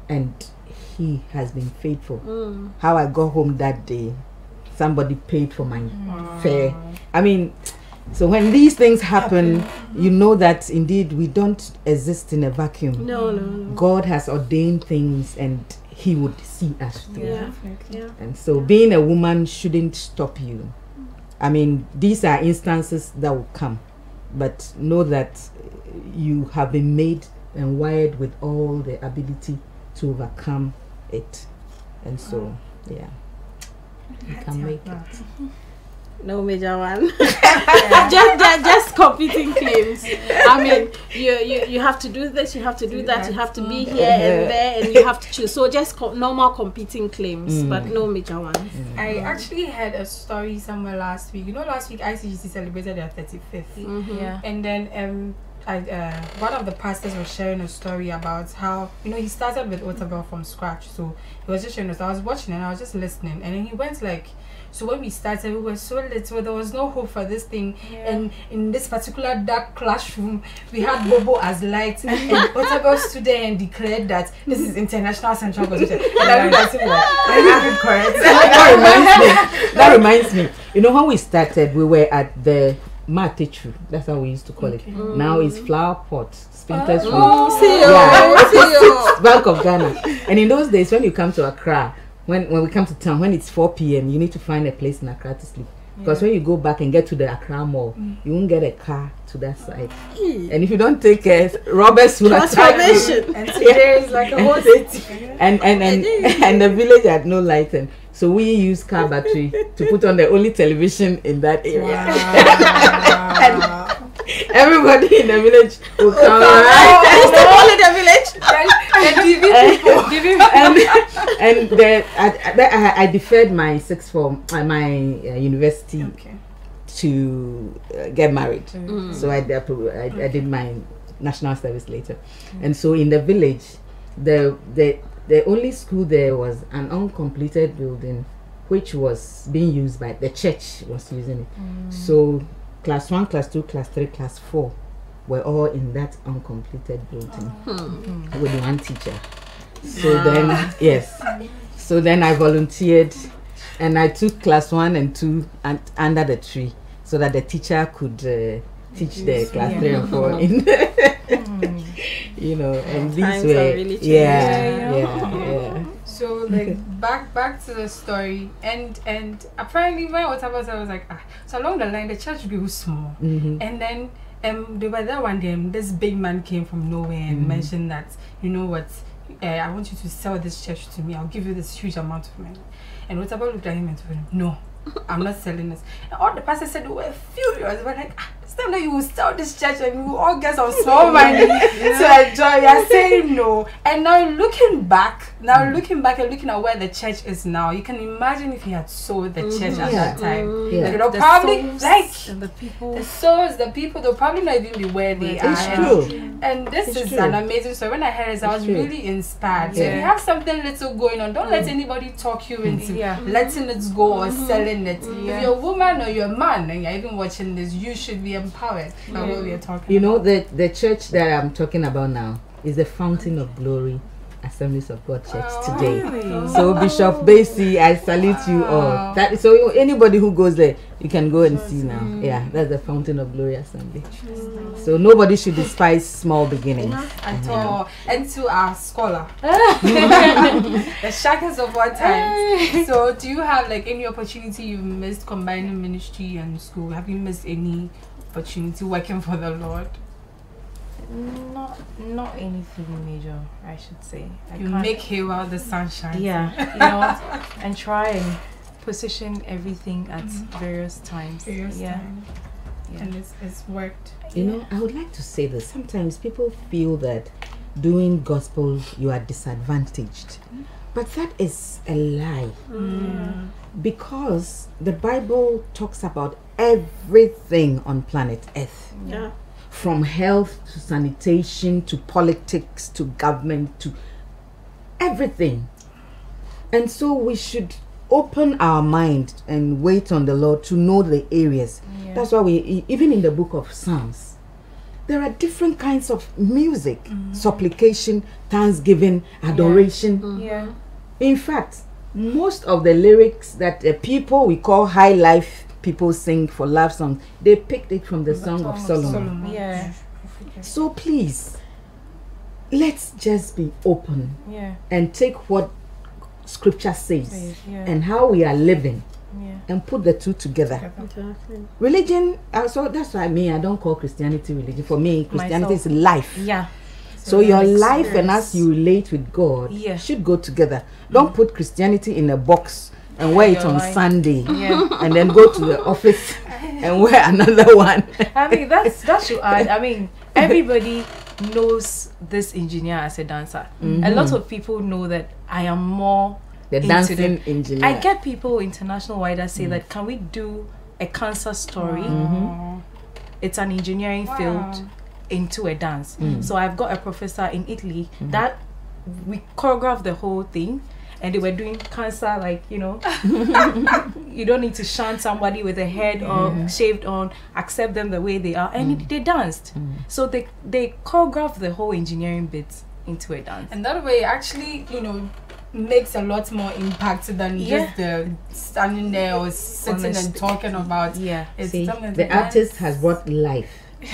and He has been faithful. How I got home that day, somebody paid for my fare. I mean, so when these things happen, you know that indeed we don't exist in a vacuum. No. God has ordained things, and He would see us through. Yeah. And so being a woman shouldn't stop you. I mean, these are instances that will come, but know that you have been made and wired with all the ability to overcome it. And so, yeah, you can make it. No major one. just competing claims. I mean, you have to do this, you have to do that, you have to be here and there, and you have to choose. So just normal competing claims, but no major ones. I actually had a story somewhere last week. You know, last week ICGC celebrated their 35th. Yeah. And then one of the pastors was sharing a story about how, you know, he started with Otabel from scratch. So he was just sharing us. I was watching and I was just listening, and then he went like, so when we started, we were so little, there was no hope for this thing. And in this particular dark classroom, we had Bobo as light, and Otabel stood there and declared that this is International Central Position. And I looked at him like, are you even correct? That reminds me. You know, when we started, we were at the Matechu. That's how we used to call it. Now it's flower pot. Spinter's Bank of Ghana. And in those days, when you come to Accra, when we come to town, when it's 4 p.m., you need to find a place in Accra to sleep. Because when you go back and get to the Accra Mall, you won't get a car to that side. And if you don't take care, robbers will attack you. And today is like a whole city. And the village had no lighting. So we use car battery to put on the only television in that area. And everybody in the village will come Only the village. And I deferred my sixth form, my university to get married. So I did my national service later. And so in the village, the only school there was an uncompleted building, which was being used by the church was using it. So class 1, class 2, class 3, class 4 were all in that uncompleted building with one teacher. So then, so then I volunteered, and I took class 1 and 2 under the tree, so that the teacher could teach the class 3 and 4 in you know, and these were really yeah. So like back to the story, and apparently when whatever I was like, so along the line the church grew small, and then they were there one day, this big man came from nowhere and mentioned that, you know what, I want you to sell this church to me, I'll give you this huge amount of money. And whatever looked at him and told him, no, I'm not selling this. And all the pastors said they were furious. They were like, this time that you will sell this church and we will all get some small money to enjoy. You're saying no. And now looking back and looking at where the church is now, you can imagine if he had sold the church at that time. Like, they'll probably the souls, the people, they'll probably not even be where they are. It's true. And this is an amazing story. When I heard this, I was really inspired. So if you have something little going on, don't let anybody talk you into letting it go or selling it. If you're a woman or you're a man and you're even watching this, you should be empowered by what we are talking about. You know, the church that I'm talking about now is the Fountain of Glory Assemblies of God Church today. So Bishop Basie, I salute you all. So anybody who goes there, you can go and see now. Yeah, that's the Fountain of Glory Assembly. So nobody should despise small beginnings at all. And to our scholar, the shackles of what time. So do you have like any opportunity you've missed combining ministry and school? Have you missed any opportunity working for the Lord? Not anything major, I should say. You make hay while the sun shines. Yeah, you know, and try and position everything at various times. And it's worked. You know, I would like to say this. Sometimes people feel that doing gospel you are disadvantaged, but that is a lie. Because the Bible talks about everything on planet Earth. From health to sanitation to politics to government to everything. And so we should open our mind and wait on the Lord to know the areas. That's why we, even in the book of Psalms, there are different kinds of music, supplication, thanksgiving, adoration. In fact, most of the lyrics that people we call high life people sing for love songs, they picked it from the Song of Solomon. Yeah. So please, let's just be open and take what scripture says and how we are living and put the two together. Exactly. Religion, so that's why I don't call Christianity religion. For me, Christianity is life. Yeah. So your life and as you relate with God should go together. Don't put Christianity in a box and wear it on Sunday and then go to the office and wear another one. I mean, that should add. I mean, everybody knows this engineer as a dancer. A lot of people know that I am more the dancing engineer. I get people international wide that say that, can we do a cancer story? It's an engineering field into a dance. So I've got a professor in Italy that we choreographed the whole thing, and they were doing cancer, like, you know, you don't need to shun somebody with a head or shaved on, accept them the way they are, and they danced. So they choreographed the whole engineering bit into a dance, and that way actually, you know, makes a lot more impact than just the standing there or sitting and talking about. It's see, the artist has brought life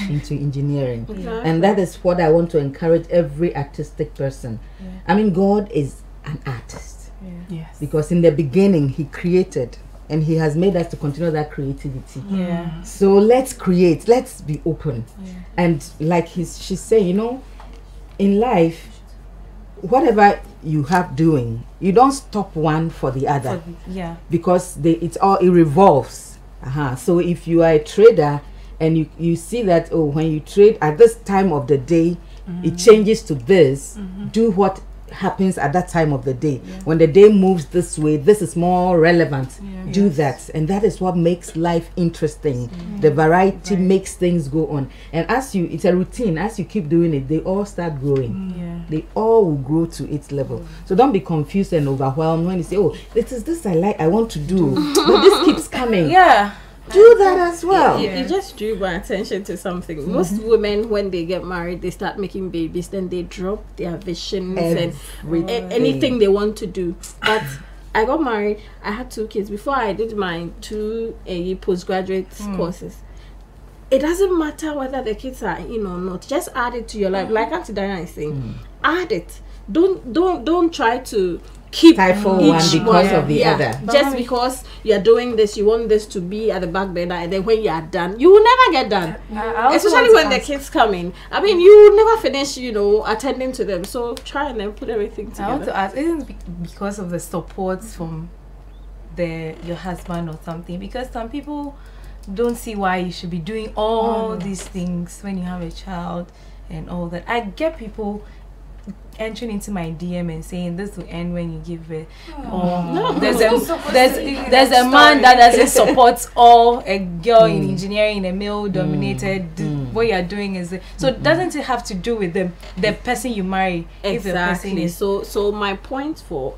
into engineering, and that is what I want to encourage every artistic person. I mean, God is an artist, because in the beginning He created, and He has made us to continue that creativity. So let's create, let's be open, and like she's saying, you know, in life, whatever you have doing, you don't stop one for the other, because it revolves. So if you are a trader and you see that, oh, when you trade at this time of the day, it changes to this, do what happens at that time of the day. When the day moves this way, this is more relevant, do that. And that is what makes life interesting. The variety makes things go on, and it's a routine. As you keep doing it, they all start growing. They all will grow to its level. So don't be confused and overwhelmed when you say, oh, this I want to do, but this keeps coming. Do that as well. You just drew my attention to something. Most women, when they get married, they start making babies, then they drop their visions and anything they want to do. But I got married, I had 2 kids. Before I did my 2 postgraduate courses, it doesn't matter whether the kids are in or not. Just add it to your life. Like Auntie Diana is saying, add it. Don't try to keep stifle one because of the other. Just because you're doing this, you want this to be at the back burner, and then when you are done, you will never get done. Especially when the kids come in. I mean, you will never finish, you know, attending to them. So try and then put everything together. I want to ask, isn't it because of the support from your husband or something? Because some people don't see why you should be doing all these things when you have a child and all that. I get people entering into my DM and saying this will end when you give birth. There's a man that doesn't support a girl in engineering, a male dominated. What you are doing is so doesn't it have to do with the person you marry? Exactly. If the person is so my point for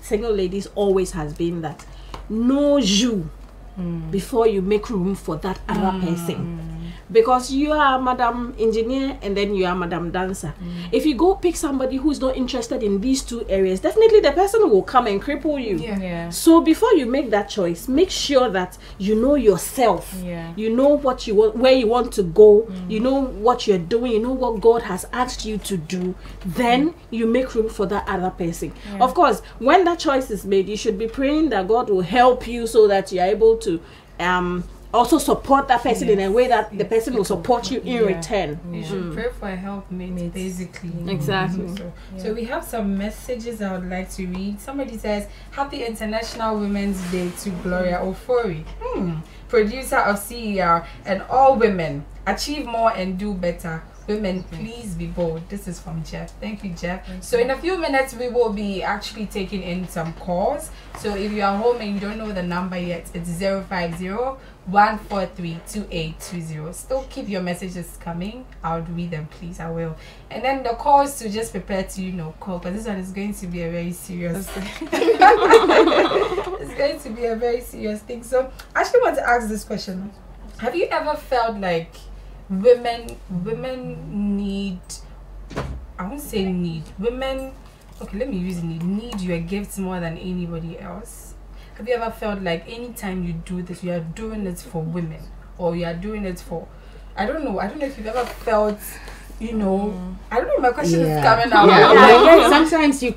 single ladies always has been that know you before you make room for that other person. Because you are Madam Engineer and then you are Madam Dancer. If you go pick somebody who's not interested in these 2 areas, definitely the person will come and cripple you. So before you make that choice, make sure that you know yourself. You know what you want, where you want to go. You know what you're doing. You know what God has asked you to do. Then you make room for that other person. Of course, when that choice is made, you should be praying that God will help you so that you're able to also support that person in a way that the person will support you in return. You should pray for a helpmate, basically. Exactly. So we have some messages I would like to read. Somebody says, Happy International Women's Day to Gloria Ofori, producer of CER, and all women. Achieve more and do better. Women, please be bold. This is from Jeff. Thank you, Jeff. So in a few minutes, we will be actually taking in some calls. So if you are home and you don't know the number yet, it's 050-143-2820. Still keep your messages coming. I'll read them, please. I will. And then the calls to just prepare to, call, because this one is going to be a very serious it's going to be a very serious thing. So I actually want to ask this question. Have you ever felt like women need, I won't say need, women okay, let me use need your gifts more than anybody else. Have you ever felt like anytime you do this, you are doing it for women, or you are doing it for, I don't know if you've ever felt, I don't know, my question is coming out. Yeah. Sometimes you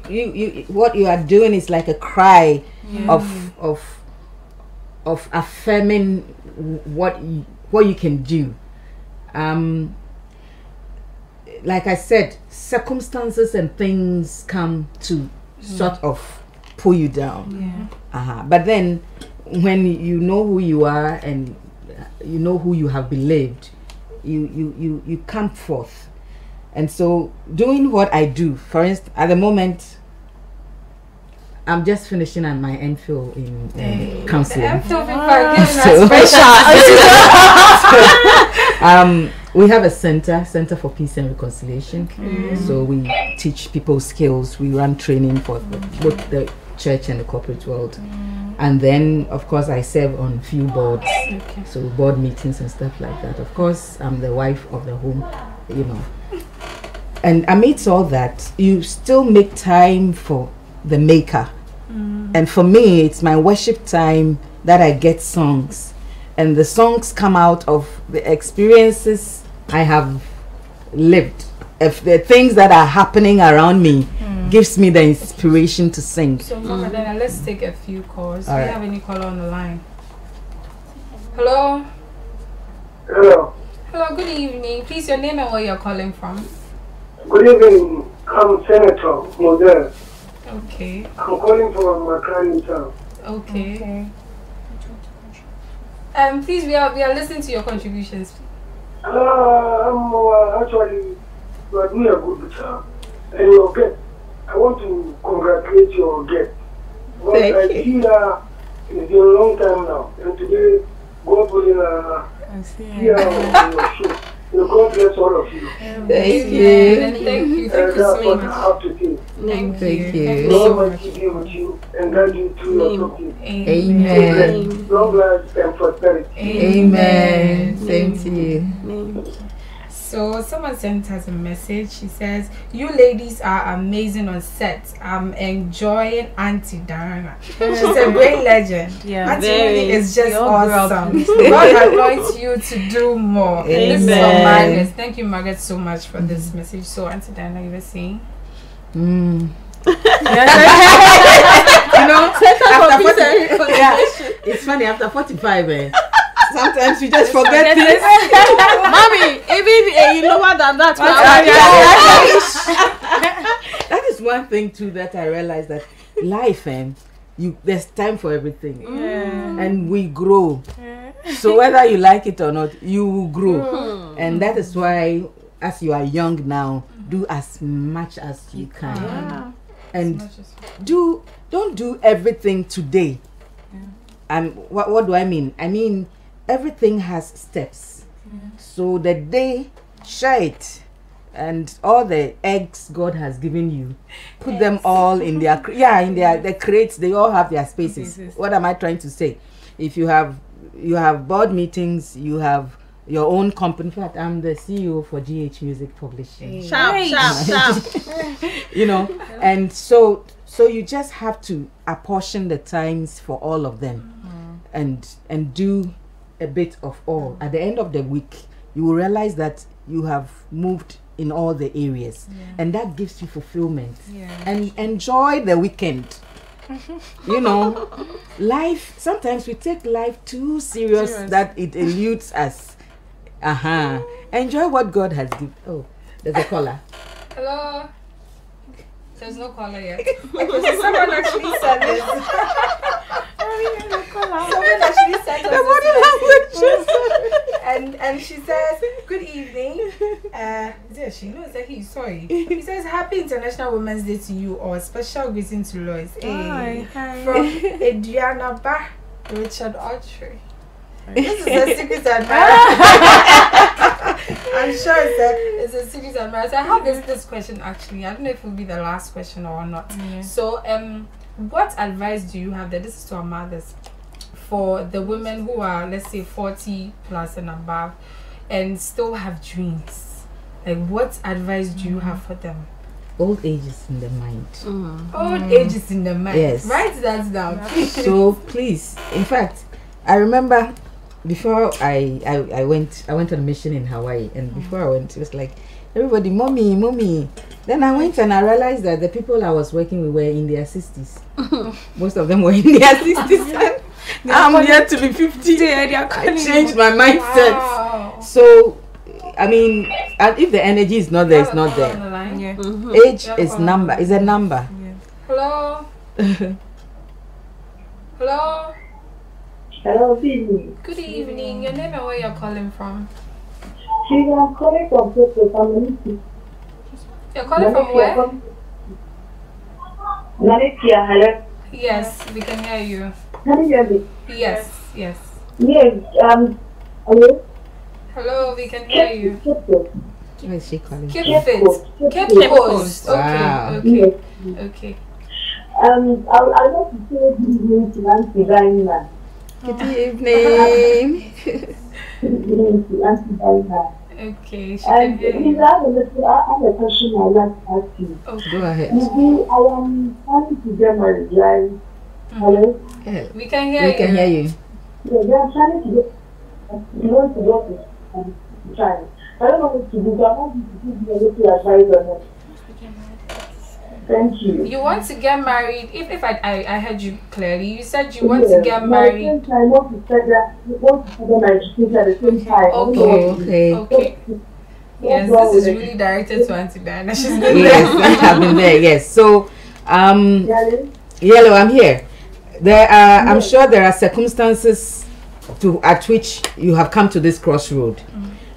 what you are doing is like a cry of affirming what you can do. Like I said, circumstances and things come to sort of pull you down. But then when you know who you are and you know who you have believed, you come forth. And so doing what I do, for instance, at the moment I'm just finishing on my MPhil in counseling. We have a center for peace and reconciliation. So we teach people skills. We run training for both the church and the corporate world. And then, of course, I serve on few boards, so board meetings and stuff like that. Of course, I'm the wife of the home, And amidst all that, you still make time for the Maker. And for me, it's my worship time that I get songs. And the songs come out of the experiences I have lived. If the things that are happening around me gives me the inspiration to sing. So, Mama, then let's take a few calls. Do you Right. have any caller on the line? Hello? Hello. Hello, good evening. Please, your name and where you're calling from. Good evening. I'm Senator Model. Okay. I'm calling from Makani town. Okay. Please, we are listening to your contributions. I'm actually, you are doing a good job. And your guest, I want to congratulate your guest. Thank I you. see that it's been a long time now. And today, God willing, here on your show. God bless all of you. Thank And you. thank you. And Thank you that's so what I much. have to say. Thank Thank you. you. Thank you God so bless much. to be with you and guide you through your talking. Amen. Long life and prosperity. Amen. Same to you. So someone sent us a message. She says, "You ladies are amazing on set. I'm enjoying Auntie Diana. She's a great legend. Yeah, Auntie very. really is just We all grew up awesome. listening. God anoints you to do more." This is from Amen. Margaret. Thank you, Margaret, so much for this message. So Auntie Diana, you were saying? It's funny after 45. Sometimes you just forget things. Mommy, even lower than that. That is one thing too that I realized, that life there's time for everything, and we grow. So whether you like it or not, you will grow, and that is why, as you are young now, do as much as you can, and don't do everything today. What do I mean? I mean, everything has steps. So the day, share it, and all the eggs God has given you, put them all in their the crates. They all have their spaces. What am I trying to say? If you have board meetings, you have your own company. In fact, I'm the CEO for GH Music Publishing. Sharp. And so you just have to apportion the times for all of them, and do a bit of all. At the end of the week, you will realize that you have moved in all the areas, and that gives you fulfillment. And enjoy the weekend. Life, sometimes we take life too serious that it eludes us. Enjoy what God has given. Oh, there's a caller. Hello. There's no caller yet. Okay, someone actually said this. Someone actually sent us this. And she says, "Good evening." She knows that he's sorry. He says, "Happy International Women's Day to you, or special greeting to Lois." Hi. From Adriana Ba, Richard Autry. This is a secret admirer. I'm sure it's a secret admirer. So I have this question actually. I don't know if it will be the last question or not. So what advice do you have, that this is to our mothers, for the women who are, let's say, 40 plus and above and still have dreams? Like, what advice do you have for them? old age is in the mind. Old age is in the mind. Yes. Write that down. So please, in fact, I remember before I went on a mission in Hawaii, and before I went, it was like everybody, mommy. Then I went and I realized that the people I was working with were in their 60s. Most of them were in their 60s. I'm yet to be 50. I changed my mindset. Wow. So, I mean, and if the energy is not there, it's not there. Yeah. Age is a number. Yeah. Hello. Hello. Hello, good evening. Good evening. Your name and where you're calling from? I'm calling from Family. You're calling from where? Malaysia, hello. Yes, we can hear you. Can you hear me? Yes. Yes, hello? Hello, we can hear you. Where is she calling? Keep Cape fit. Coast. Keep Cape post. Wow. Okay. Yes. Okay. I'd like to say good evening to Auntie Diana. Good evening. Good evening to Auntie Diana. Okay. She can hear Please, you. I have a question I'd like to ask you. Okay. Go ahead. You see, I am trying to get married, right? Hello? Yeah, We can hear you. we can hear you. Yeah, I'm trying to get, you want to get it, trying. I don't know what to do, but I want you to give me a little advice on it. Thank you. You want to get married? If I heard you clearly, you said you want to get married. I want to study my education at the same time. Okay. Okay. Okay. Yes, this is really directed to Auntie Diana. She's been Yes, I've been there. Yes. So, Yellow, I'm here. There are, I'm sure there are circumstances at which you have come to this crossroad,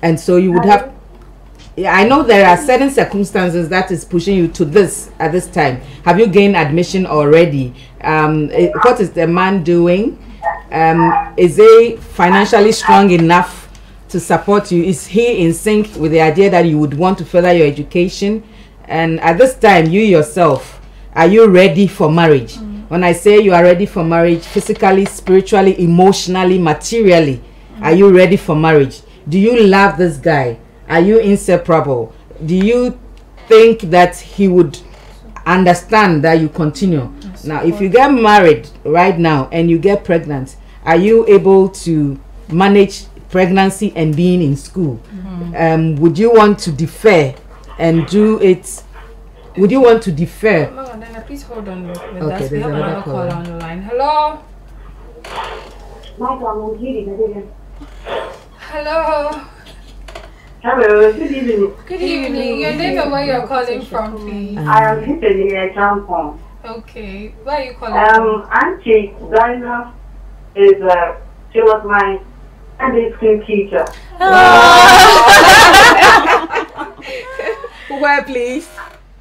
and so you would have. Yeah, I know there are certain circumstances that is pushing you to this at this time. Have you gained admission already? What is the man doing? Is he financially strong enough to support you? Is he in sync with the idea that you would want to further your education? And at this time, you yourself, are you ready for marriage? When I say you are ready for marriage, physically, spiritually, emotionally, materially, are you ready for marriage? Do you love this guy? Are you inseparable? Do you think that he would understand that you continue? Now, if you get married right now and you get pregnant, are you able to manage pregnancy and being in school? Would you want to defer and do it? Would you want to defer? Nana, please hold on with Okay, us. We there's have another another caller. caller on the line. Hello. Hello. Hello, good evening. Good evening. Your name and where you're calling from, please. I am Tiffany in Champon. Okay. Where are you calling from? Auntie Diana is she was my Sunday school teacher. Where, please?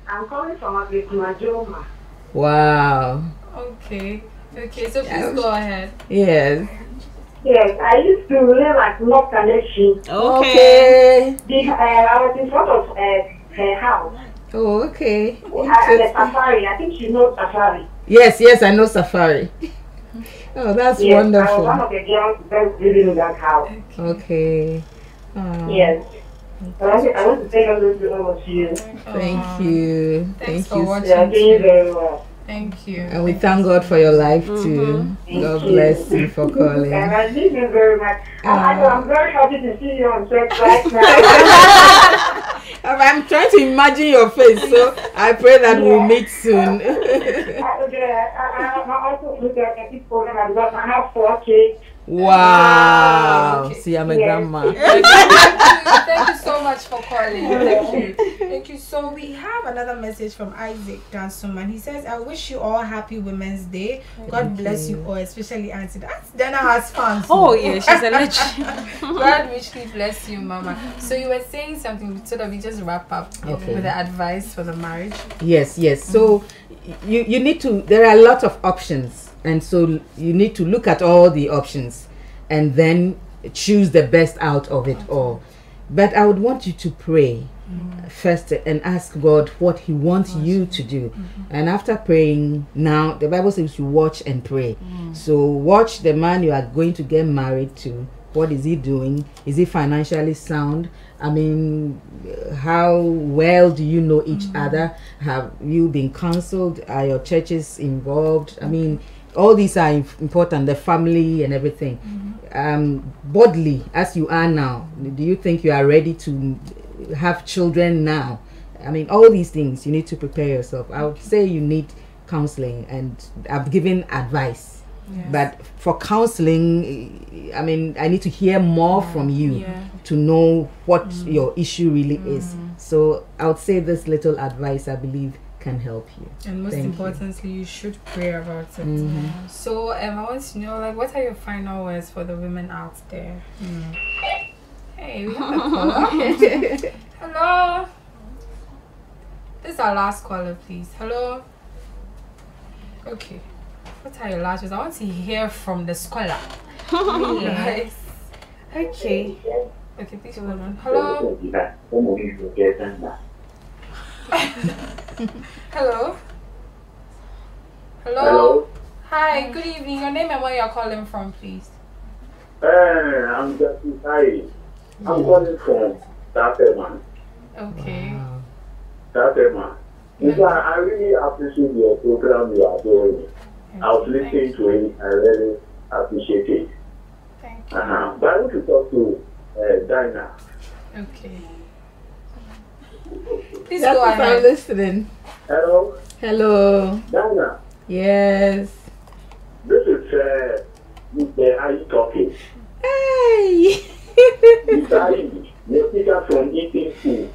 I'm calling from Akaho-Tay. Wow. Okay. Okay. So please go ahead. Yes. Yes, I used to live at North Connection. Okay. I was in front of her house. Oh, okay. At the safari. I think you know safari. Yes, I know Safari. Oh, that's Yes, I was wonderful. one of the girls that living in that house. Okay. Yes. I want to say hello to all of you. Thank you. Thanks Thank for you. watching. They are doing very well. Thank you. And we thank God for your life too. God bless you for calling. And I need you very much. I'm very happy to see you on set right now. I'm trying to imagine your face, so I pray that we'll meet soon. I also look at this program because I have 4K. Wow. Okay. See, I'm a Yes. grandma. Thank you so much for calling. Thank you. Thank you. So we have another message from Isaac Dansuman. He says, I wish you all happy Women's Day. God bless you all, especially Auntie. Dana has fun. Oh yeah, she's a legend. God richly bless you, Mama. So you were saying something so that we just wrap up Okay. with the advice for the marriage. Yes. So you need to, there are a lot of options, and so you need to look at all the options and then choose the best out of it all. But I would want you to pray first and ask God what he wants you to do. And after praying, now the Bible says you watch and pray. So watch the man you are going to get married to, What is he doing? Is he financially sound? I mean, how well do you know each other? Have you been counseled? Are your churches involved? I mean, all these are important, the family and everything. Bodily, as you are now, do you think you are ready to have children now? I mean, all these things, you need to prepare yourself. I would say you need counseling, and I've given advice. Yes. But for counseling, I mean, I need to hear more from you to know what your issue really is. So I would say this little advice, I believe, can help you. And most importantly, you should pray about it. So I want to know, like, what are your final words for the women out there? Hey, we have a caller. Hello. This is our last caller, please. Hello. Okay. What are your last words? I want to hear from the scholar. Yes. Okay. Okay, please hold on. Hello. Hello. Hello. Hi, good evening. Your name and where you're calling from, please. I'm Justin Ty. I'm calling from Asiamah. Okay. Asiamah. I really appreciate your program you are doing. I was listening to it. I really appreciate it. Thank you. But I want to talk to Dinah. Okay. Please go ahead. I'm listening. Hello. Hello. Dinah. Yes. This is Mr. Are you talking? Hey. Mr. Edith, the speaker from eating food.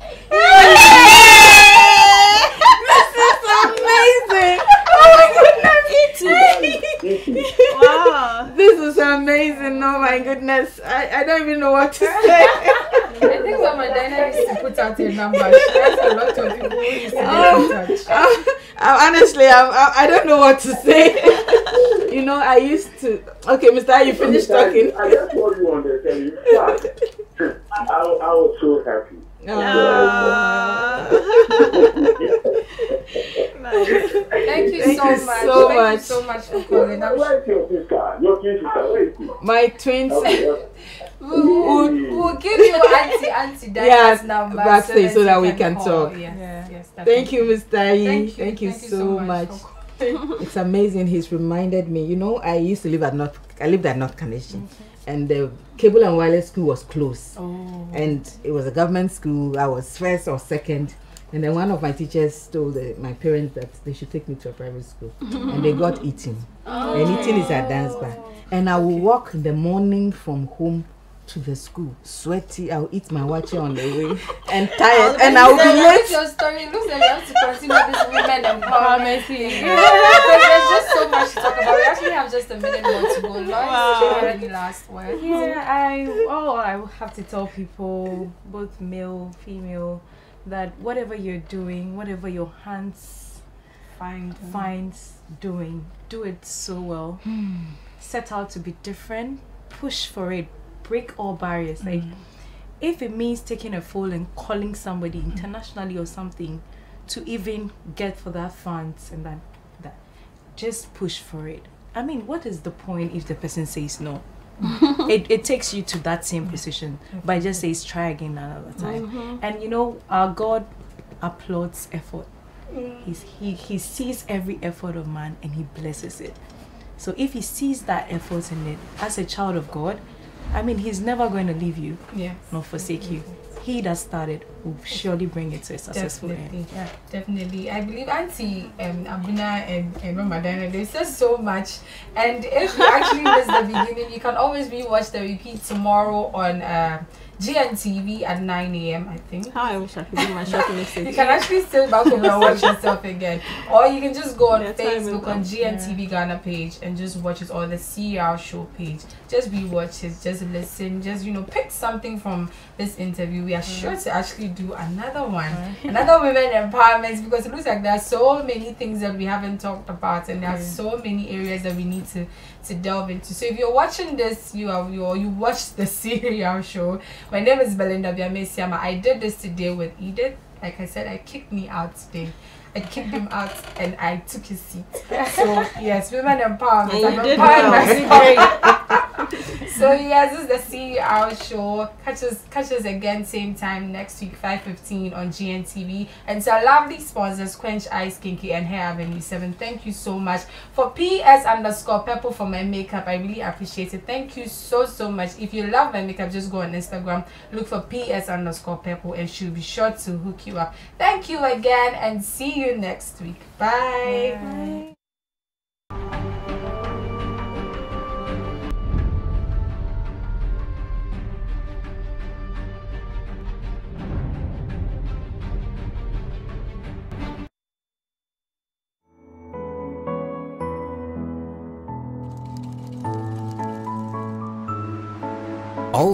Amazing! Oh my goodness! Wow! This is amazing! Oh my goodness! I don't even know what to say. I think Mama Dinah needs to put out your number. She has a lot of people who used to get in touch. Honestly, I don't know what to say. You know, I used to. Okay, Mr. You finished talking. I just want you on the telephone. I was so happy. Thank you so much for calling. Where's your sister? Your twin sister, where is she? My twin sister. We'll give you Auntie Diana's number backstage so that we can talk. Yes, thank you, Mr. Yi. Thank you so much. It's amazing. He's reminded me. You know, I used to live at North. I lived at North Carnation, and the cable and wireless school was closed. And it was a government school. I was first or second. And then one of my teachers told my parents that they should take me to a private school. And they got eating. And eating is a dance bar. And I will walk in the morning from home to the school, sweaty. I'll eat my water on the way and tired. And I'll be late. Your story looks like you have to continue this women empowerment thing. There's just so much to talk about. We actually have just a minute more to go. Lauren, any last word? I have to tell people, both male, female, that whatever you're doing, whatever your hands finds doing, do it so well. Set out to be different, push for it, break all barriers. Like, if it means taking a phone and calling somebody internationally or something to even get for that funds and that just push for it. I mean, what is the point if the person says no? It takes you to that same position, but it just says try again another time. And you know, our God applauds effort. He sees every effort of man and he blesses it. So if he sees that effort in it, as a child of God, I mean, he's never going to leave you nor forsake you. He that started will surely bring it to a successful end. Yeah, definitely. I believe Auntie Abina and Mama Diana, they said so much. And if you actually missed the beginning, you can always rewatch the repeat tomorrow on GNTV at 9 a.m. I think. How I wish I could do my shopping message. You can actually sit back home and watch yourself again. Or you can just go on Facebook on GNTV Ghana page and just watch it, or the CeRShow page. Just rewatch it, just listen, just, you know, pick something from this interview. We are sure to actually do another one. Another women empowerment, because it looks like there are so many things that we haven't talked about, and there are so many areas that we need to delve into. So if you're watching this, you watched the CeRShow. My name is Belinda. Asiamah. I did this today with Edith. Like I said, I kicked me out today. I kicked him out and I took his seat. So yes, women empowerment. I'm empowering myself. So yes, this is the CeRShow. Catch us again same time next week 5:15 on GNTV. And to our lovely sponsors Quench Ice Kinky and Hair Avenue 7. Thank you so much. For PS_Purple for my makeup, I really appreciate it. Thank you so much. If you love my makeup, just go on Instagram, look for PS_Purple, and she'll be sure to hook you up. Thank you again, and see you next week. Bye. Bye. All the